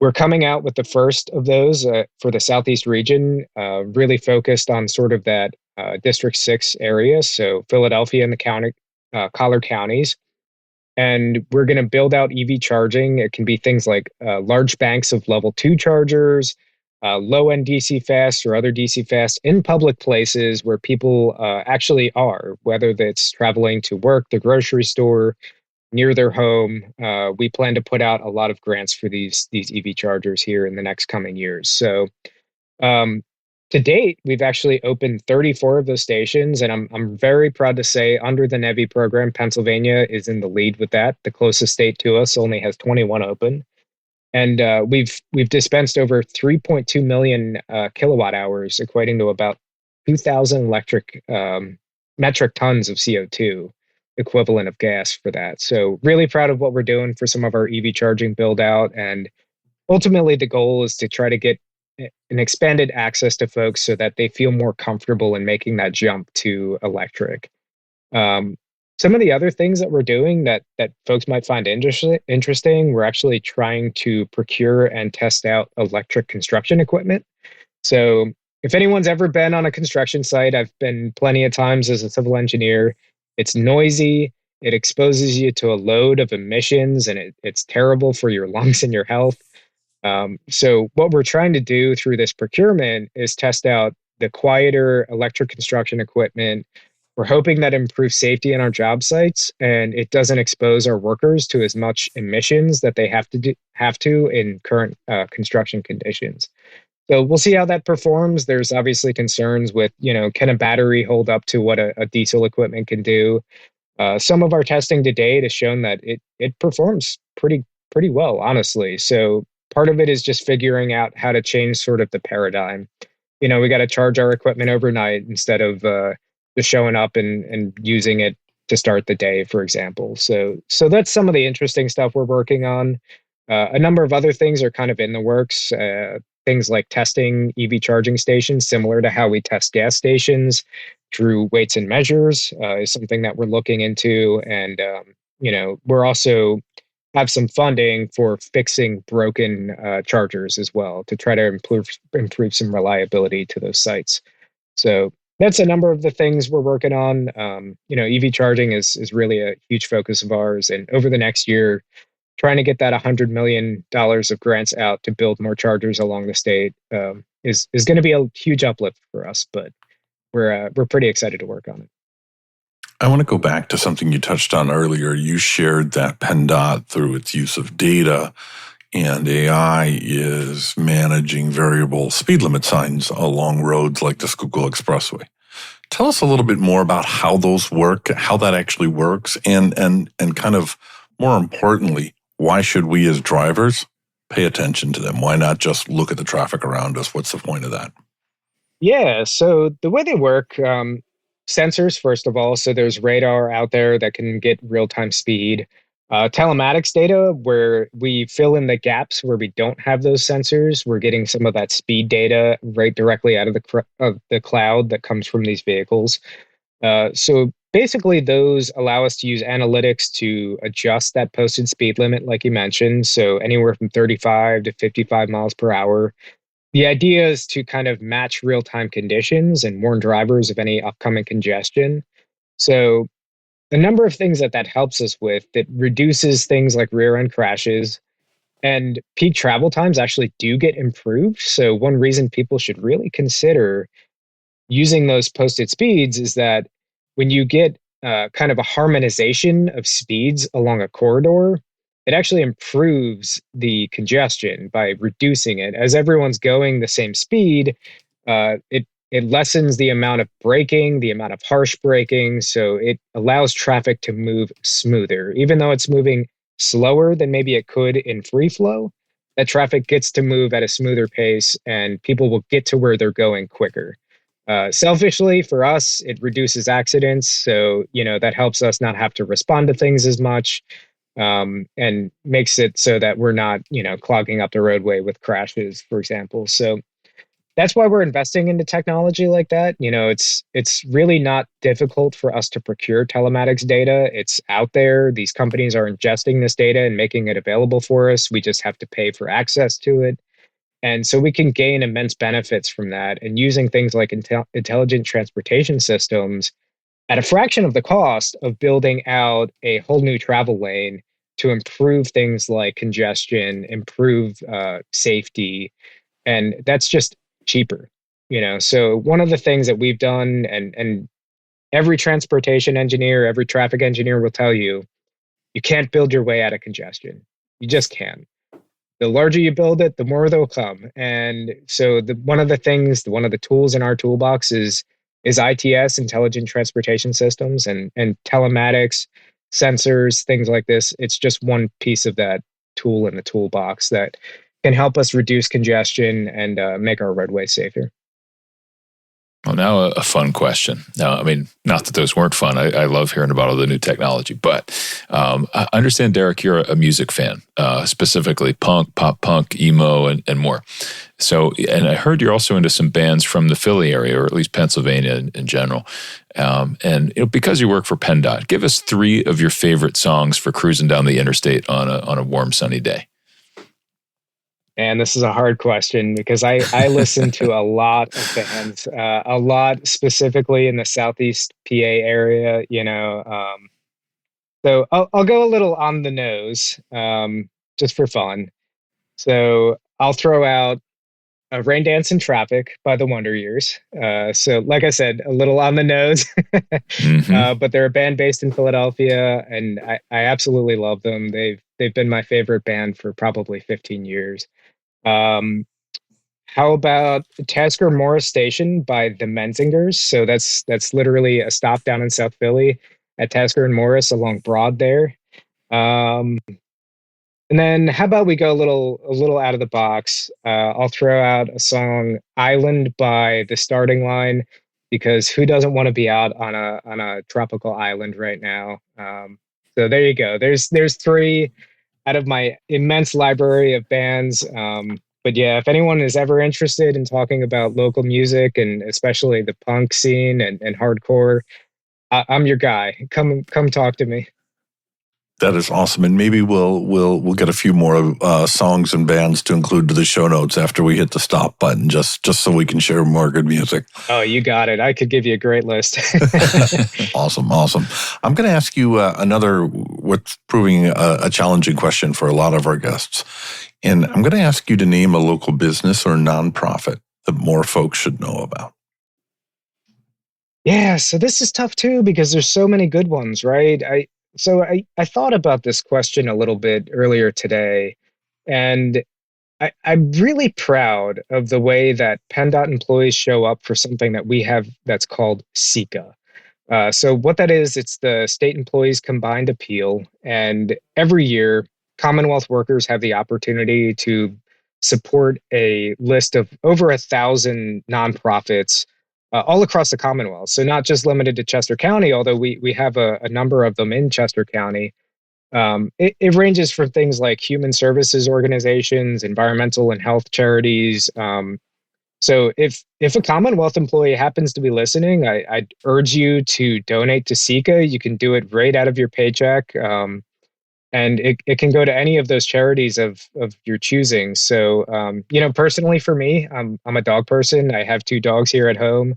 we're coming out with the first of those for the Southeast region, really focused on sort of that District 6 area. So Philadelphia and the collar counties. And we're going to build out EV charging. It can be things like large banks of level 2 chargers, low-end DC fast or other DC fast in public places where people actually are, whether that's traveling to work, the grocery store, near their home. We plan to put out a lot of grants for these EV chargers here in the next coming years. So to date, we've actually opened 34 of those stations, and I'm very proud to say under the NEVI program, Pennsylvania is in the lead with that. The closest state to us only has 21 open. And we've dispensed over 3.2 million kilowatt hours, equating to about 2,000 metric tons of CO2 equivalent of gas for that. So really proud of what we're doing for some of our EV charging build out. And ultimately the goal is to try to get an expanded access to folks so that they feel more comfortable in making that jump to electric. Um, some of the other things that we're doing that folks might find interesting, we're actually trying to procure and test out electric construction equipment. So if anyone's ever been on a construction site, I've been plenty of times as a civil engineer. It's noisy. It exposes you to a load of emissions, and it's terrible for your lungs and your health. So what we're trying to do through this procurement is test out the quieter electric construction equipment. We're hoping that improves safety in our job sites, and it doesn't expose our workers to as much emissions that they have to in current construction conditions. So we'll see how that performs. There's obviously concerns with, can a battery hold up to what a diesel equipment can do? Some of our testing to date has shown that it performs pretty well, honestly. So part of it is just figuring out how to change sort of the paradigm. We got to charge our equipment overnight instead of just showing up and using it to start the day, for example. So that's some of the interesting stuff we're working on. A number of other things are kind of in the works. Things like testing EV charging stations, similar to how we test gas stations through weights and measures, is something that we're looking into. And, we're also have some funding for fixing broken chargers as well to try to improve some reliability to those sites. So that's a number of the things we're working on. EV charging is really a huge focus of ours. And over the next year, trying to get that $100 million of grants out to build more chargers along the state is going to be a huge uplift for us. But we're pretty excited to work on it. I want to go back to something you touched on earlier. You shared that PennDOT, through its use of data and AI, is managing variable speed limit signs along roads like the Schuylkill Expressway. Tell us a little bit more about how those work, how that actually works, and kind of more importantly, why should we as drivers pay attention to them? Why not just look at the traffic around us? What's the point of that? Yeah, so the way they work, sensors, first of all. So there's radar out there that can get real-time speed. Telematics data, where we fill in the gaps where we don't have those sensors. We're getting some of that speed data right directly out of the cloud that comes from these vehicles. So basically, those allow us to use analytics to adjust that posted speed limit, like you mentioned. So anywhere from 35 to 55 miles per hour. The idea is to kind of match real-time conditions and warn drivers of any upcoming congestion. So a number of things that helps us with, that reduces things like rear end crashes, and peak travel times actually do get improved. So one reason people should really consider using those posted speeds is that when you get kind of a harmonization of speeds along a corridor, it actually improves the congestion by reducing it. As everyone's going the same speed, it lessens the amount of braking, the amount of harsh braking, so it allows traffic to move smoother. Even though it's moving slower than maybe it could in free flow, that traffic gets to move at a smoother pace, and people will get to where they're going quicker. Selfishly, for us, it reduces accidents. So, that helps us not have to respond to things as much, and makes it so that we're not, clogging up the roadway with crashes, for example. So that's why we're investing into technology like that. It's really not difficult for us to procure telematics data. It's out there. These companies are ingesting this data and making it available for us. We just have to pay for access to it. And so we can gain immense benefits from that. And using things like intelligent transportation systems at a fraction of the cost of building out a whole new travel lane to improve things like congestion, improve safety. And that's just cheaper. So one of the things that we've done, and every transportation engineer, every traffic engineer will tell you, you can't build your way out of congestion. You just can't. The larger you build it, the more they'll come. And so one of the tools in our toolbox is ITS, intelligent transportation systems, and telematics, sensors, things like this. It's just one piece of that tool in the toolbox that can help us reduce congestion and make our roadways safer. Well, now a fun question. Now, I mean, not that those weren't fun. I love hearing about all the new technology, but I understand, Derrick, you're a music fan, specifically punk, pop punk, emo, and more. So, and I heard you're also into some bands from the Philly area, or at least Pennsylvania in general. And because you work for PennDOT, give us 3 of your favorite songs for cruising down the interstate on a warm, sunny day. And this is a hard question because I listen to a lot of bands, a lot specifically in the Southeast PA area, So I'll go a little on the nose, just for fun. So I'll throw out Rain Dance in Traffic by the Wonder Years. So like I said, a little on the nose, but they're a band based in Philadelphia, and I absolutely love them. They've been my favorite band for probably 15 years. How about Tasker Morris Station by the Menzingers? So that's literally a stop down in South Philly at Tasker and Morris along Broad there. And then how about we go a little out of the box? I'll throw out a song "Island" by The Starting Line, because who doesn't want to be out on a tropical island right now? So there you go. There's 3 out of my immense library of bands. But yeah, if anyone is ever interested in talking about local music, and especially the punk scene and hardcore, I'm your guy. Come talk to me. That is awesome, and maybe we'll get a few more songs and bands to include to the show notes after we hit the stop button, just so we can share more good music. Oh, you got it. I could give you a great list. Awesome. I'm going to ask you another, what's proving a challenging question for a lot of our guests, and I'm going to ask you to name a local business or nonprofit that more folks should know about. Yeah, so this is tough too because there's so many good ones, right? I thought about this question a little bit earlier today, and I'm really proud of the way that PennDOT employees show up for something that we have that's called SECA. So what that is, it's the State Employees Combined Appeal, and every year, Commonwealth workers have the opportunity to support a list of over 1,000 nonprofits all across the Commonwealth. So not just limited to Chester County, although we have a number of them in Chester County. It ranges from things like human services organizations, environmental and health charities. So if a Commonwealth employee happens to be listening, I'd urge you to donate to SECA. You can do it right out of your paycheck. And it can go to any of those charities of your choosing. So, personally for me, I'm a dog person. I have 2 dogs here at home.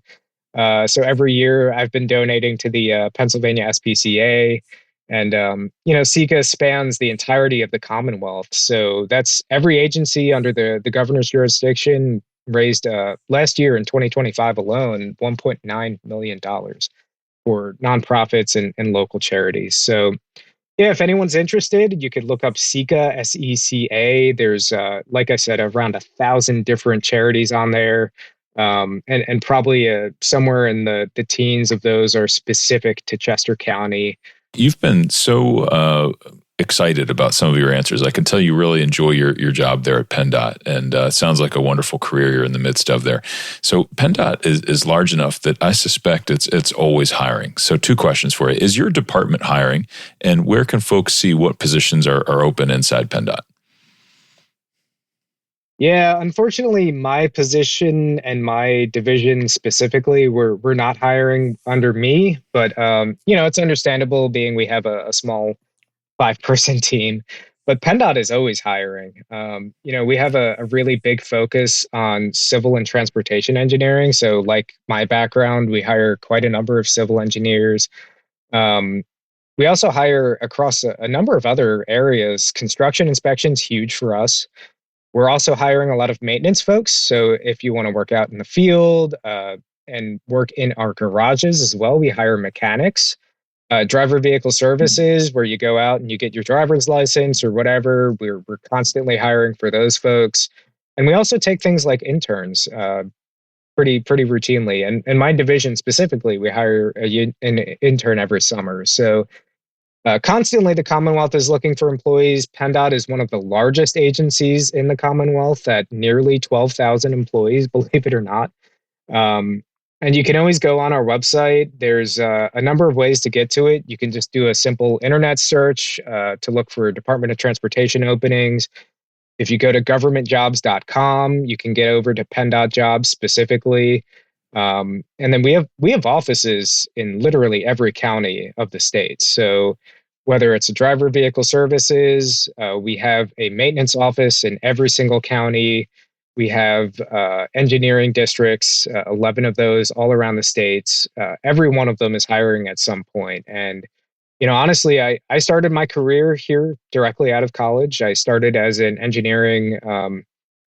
So every year I've been donating to the Pennsylvania SPCA. And, SECA spans the entirety of the Commonwealth. So that's every agency under the governor's jurisdiction raised last year in 2025 alone, $1.9 million for nonprofits and local charities. So, yeah, if anyone's interested, you could look up SECA, SECA. There's, like I said, around 1,000 different charities on there. And probably somewhere in the teens of those are specific to Chester County. You've been so excited about some of your answers. I can tell you really enjoy your job there at PennDOT, and it sounds like a wonderful career you're in the midst of there. So PennDOT is large enough that I suspect it's always hiring. So 2 questions for you. Is your department hiring, and where can folks see what positions are open inside PennDOT? Yeah, unfortunately, my position and my division specifically, we're not hiring under me, but it's understandable being we have a small 5-person team. But PennDOT is always hiring. We have a really big focus on civil and transportation engineering. So, like my background, we hire quite a number of civil engineers. We also hire across a number of other areas. Construction inspection's huge for us. We're also hiring a lot of maintenance folks. So if you want to work out in the field and work in our garages as well, we hire mechanics, driver vehicle services, where you go out and you get your driver's license or whatever. We're constantly hiring for those folks. And we also take things like interns pretty routinely. And my division specifically, we hire an intern every summer. So constantly, the Commonwealth is looking for employees. PennDOT is one of the largest agencies in the Commonwealth at nearly 12,000 employees, believe it or not. And you can always go on our website. There's a number of ways to get to it. You can just do a simple internet search to look for Department of Transportation openings. If you go to governmentjobs.com, you can get over to PennDOT jobs specifically. And then we have offices in literally every county of the state. So whether it's a driver vehicle services, we have a maintenance office in every single county. We have engineering districts, 11 of those all around the states. Every one of them is hiring at some point. And, honestly, I started my career here directly out of college. I started as an engineering,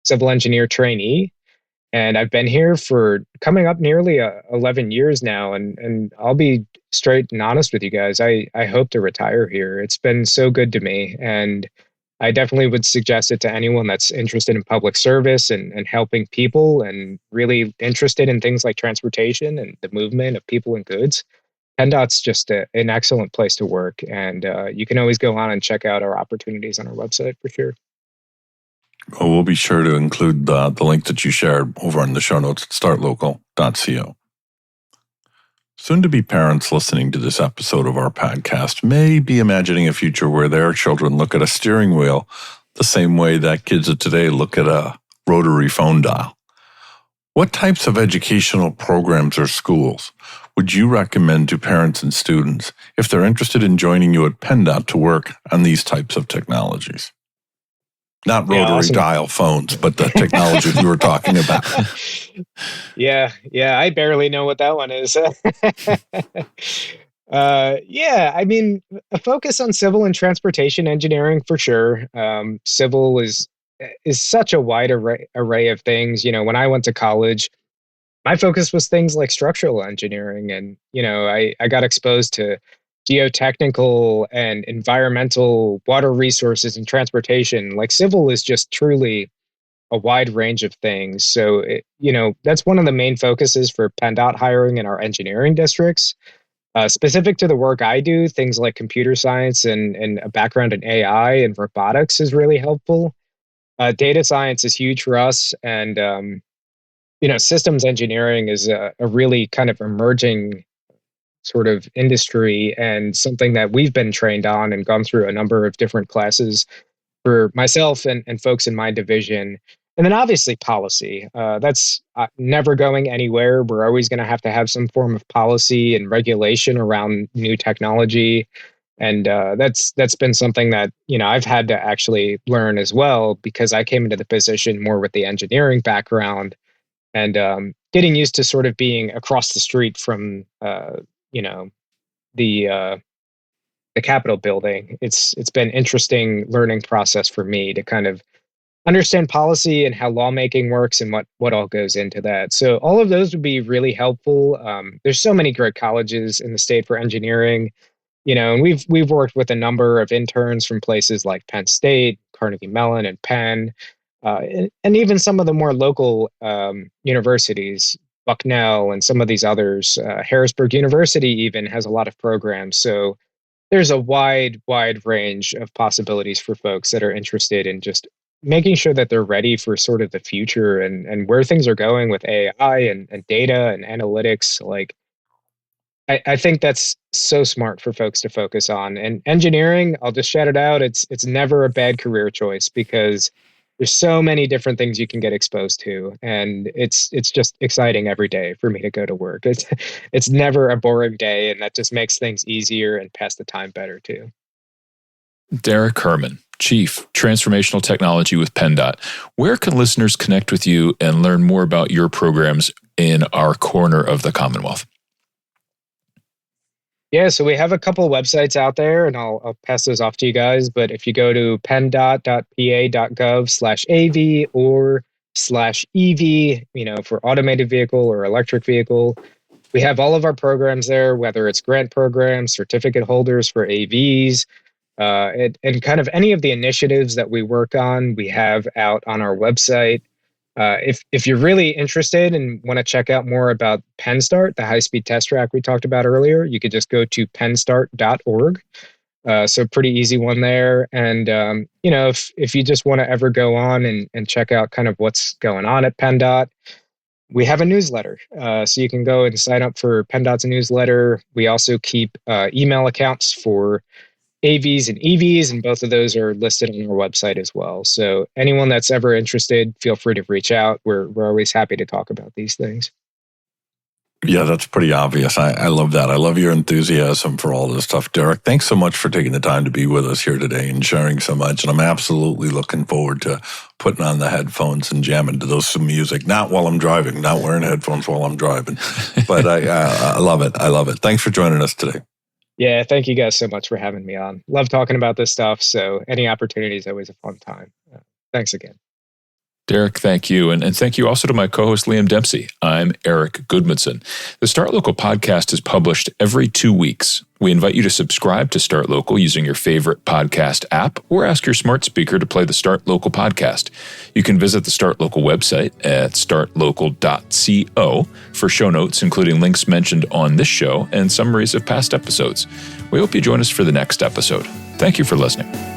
civil engineer trainee. And I've been here for coming up nearly 11 years now. And I'll be straight and honest with you guys. I hope to retire here. It's been so good to me. And I definitely would suggest it to anyone that's interested in public service and helping people and really interested in things like transportation and the movement of people and goods. PennDOT's just an excellent place to work. And you can always go on and check out our opportunities on our website for sure. Well, we'll be sure to include the link that you shared over in the show notes at startlocal.co. Soon-to-be parents listening to this episode of our podcast may be imagining a future where their children look at a steering wheel the same way that kids of today look at a rotary phone dial. What types of educational programs or schools would you recommend to parents and students if they're interested in joining you at PennDOT to work on these types of technologies? Not rotary dial phones, but the technology we were talking about. Yeah, I barely know what that one is. I mean, a focus on civil and transportation engineering for sure. Civil is such a wide array of things. When I went to college, my focus was things like structural engineering, and I got exposed to geotechnical and environmental, water resources, and transportation. Like civil is just truly a wide range of things. So, that's one of the main focuses for PennDOT hiring in our engineering districts. Specific to the work I do, things like computer science and a background in AI and robotics is really helpful. Data science is huge for us. And, systems engineering is a really kind of emerging sort of industry and something that we've been trained on and gone through a number of different classes for myself and folks in my division. And then obviously policy. That's never going anywhere. We're always going to have some form of policy and regulation around new technology. And that's been something that, I've had to actually learn as well, because I came into the position more with the engineering background and getting used to sort of being across the street from the Capitol building. It's been an interesting learning process for me to kind of understand policy and how lawmaking works and what all goes into that. So all of those would be really helpful. There's so many great colleges in the state for engineering, and we've worked with a number of interns from places like Penn State, Carnegie Mellon, and Penn, and even some of the more local universities. Bucknell and some of these others. Harrisburg University even has a lot of programs. So there's a wide range of possibilities for folks that are interested in just making sure that they're ready for sort of the future and where things are going with AI and data and analytics. Like, I think that's so smart for folks to focus on. And engineering, I'll just shout it out. It's never a bad career choice, because there's so many different things you can get exposed to, and it's just exciting every day for me to go to work. It's never a boring day, and that just makes things easier and pass the time better too. Derrick Herrmann, Chief Transformational Technology with PennDOT. Where can listeners connect with you and learn more about your programs in our corner of the Commonwealth? Yeah, so we have a couple of websites out there, and I'll pass those off to you guys. But if you go to penndot.pa.gov/AV or /EV, for automated vehicle or electric vehicle, we have all of our programs there, whether it's grant programs, certificate holders for AVs, and kind of any of the initiatives that we work on, we have out on our website. If you're really interested and want to check out more about PennStart, the high-speed test track we talked about earlier, you could just go to pennstart.org. So pretty easy one there. And, if you just want to ever go on and check out kind of what's going on at PennDOT, we have a newsletter. So you can go and sign up for PennDOT's newsletter. We also keep email accounts for AVs and EVs, and both of those are listed on our website as well. So anyone that's ever interested, feel free to reach out. We're always happy to talk about these things. Yeah, that's pretty obvious. I love that. I love your enthusiasm for all this stuff. Derrick, thanks so much for taking the time to be with us here today and sharing so much. And I'm absolutely looking forward to putting on the headphones and jamming to some music. Not while I'm driving, not wearing headphones while I'm driving. But I love it. I love it. Thanks for joining us today. Yeah, thank you guys so much for having me on. Love talking about this stuff. So any opportunity is always a fun time. Thanks again. Derrick, thank you. And thank you also to my co-host, Liam Dempsey. I'm Eric Goodmanson. The Start Local podcast is published every 2 weeks. We invite you to subscribe to Start Local using your favorite podcast app or ask your smart speaker to play the Start Local podcast. You can visit the Start Local website at startlocal.co for show notes, including links mentioned on this show and summaries of past episodes. We hope you join us for the next episode. Thank you for listening.